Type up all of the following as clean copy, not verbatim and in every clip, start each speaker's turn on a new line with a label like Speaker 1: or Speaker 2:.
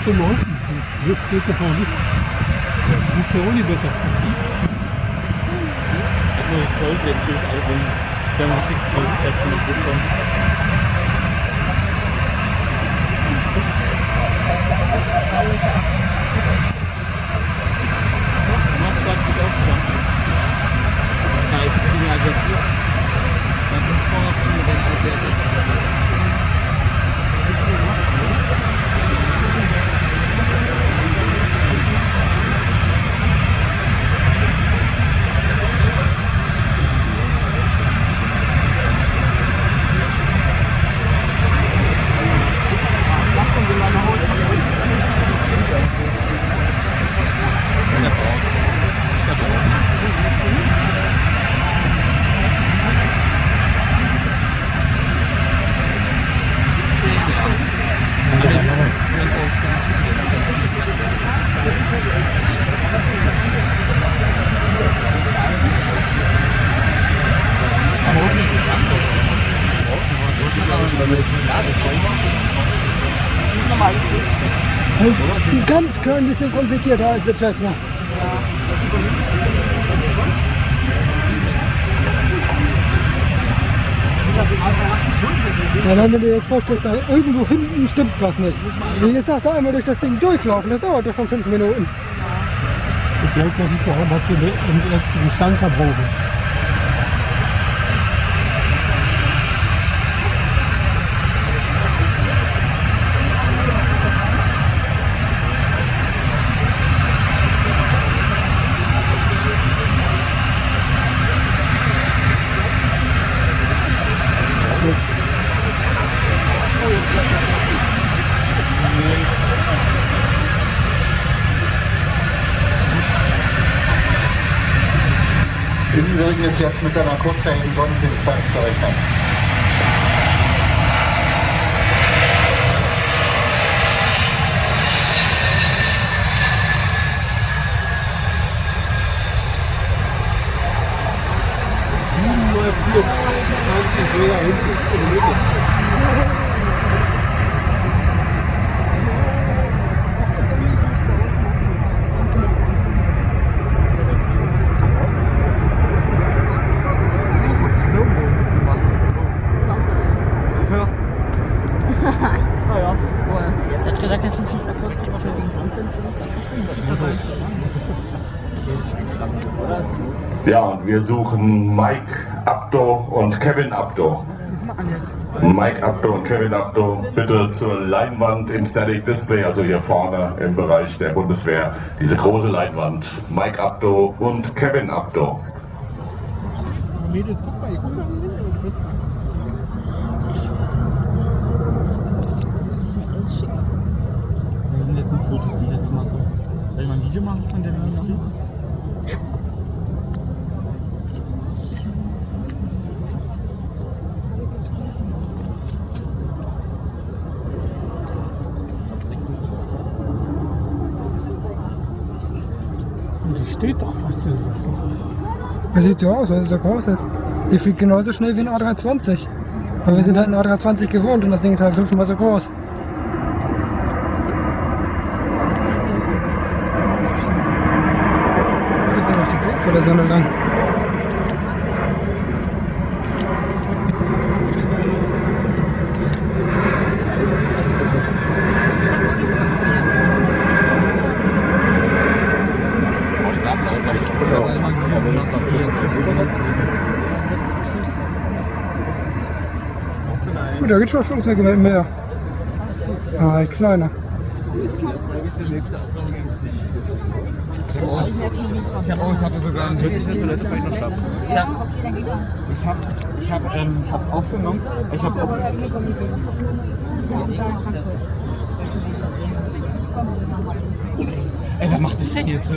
Speaker 1: doch mal unten. So steht da vorne nicht. Das ist ja auch nicht besser.
Speaker 2: Nur Vollsätze ist Album. Wir haben Musikplätze nicht bekommen. Nordstadt wird auch schon. Das ist halt viel mehr dazu. Man kommt vorher viel, wenn auch der
Speaker 3: schon wie meine Haut von uns. Normal ist nicht.
Speaker 1: Das ist ein ganz klein bisschen komplizierter als der Cessna. Ja, wenn du dir jetzt vorstellst, da irgendwo hinten stimmt was nicht. Wie ist das da einmal durch das Ding durchlaufen? Das dauert doch schon 5 Minuten. Ich glaube, das sieht man auch mal im letzten Stand verbrochen.
Speaker 4: Im Übrigen ist jetzt mit einer kurzzeitigen Sonnenfinsternis zu rechnen.
Speaker 1: Mal 24 Meter hinten in der Mitte.
Speaker 4: Ja, und wir suchen Mike Abdo und Kevin Abdo. Mike Abdo und Kevin Abdo, bitte zur Leinwand im Static Display, also hier vorne im Bereich der Bundeswehr, diese große Leinwand. Mike Abdo und Kevin Abdo.
Speaker 2: Das sind jetzt nur Fotos, die ich jetzt mache. Wenn man ein Video machen kann, der noch nicht.
Speaker 1: Die steht doch fast in der Luft.
Speaker 5: Das sieht so aus, weil es so groß ist. Die fliegt genauso schnell wie ein A320. Aber wir sind halt ein A320 gewohnt und das Ding ist halt 5-mal so groß. Das ist doch viel Zeit vor der Sonne lang. Gut, da gibt es schon Flugzeuge mit mehr. Ah, kleiner.
Speaker 2: Ich hatte sogar einen wirklichen zuletzt bei noch schaffen. Ich hab aufgenommen. Ich hab auch. Ey, wer macht das denn jetzt?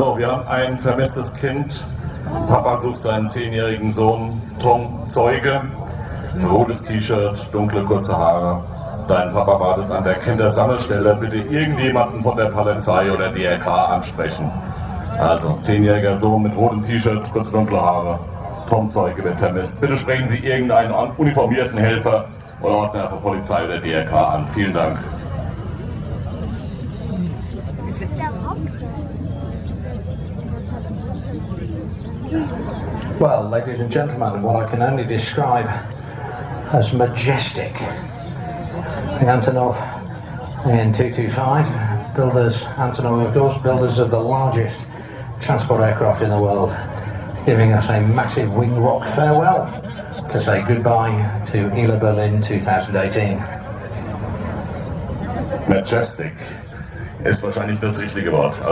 Speaker 4: So, wir haben ein vermisstes Kind. Papa sucht seinen 10-jährigen Sohn Tom Zeuge. Rotes T-Shirt, dunkle kurze Haare. Dein Papa wartet an der Kindersammelstelle. Bitte irgendjemanden von der Polizei oder DRK ansprechen. Also 10-jähriger Sohn mit rotem T-Shirt, kurze dunkle Haare. Tom Zeuge wird vermisst. Bitte sprechen Sie irgendeinen uniformierten Helfer oder Ordner von Polizei oder DRK an. Vielen Dank.
Speaker 6: Well, ladies and gentlemen, what I can only describe as majestic. The Antonov An-225, builders, Antonov of course, builders of the largest transport aircraft in the world, giving us a massive wing rock farewell to say goodbye to ILA2018.
Speaker 4: Majestic ist wahrscheinlich das richtige Wort.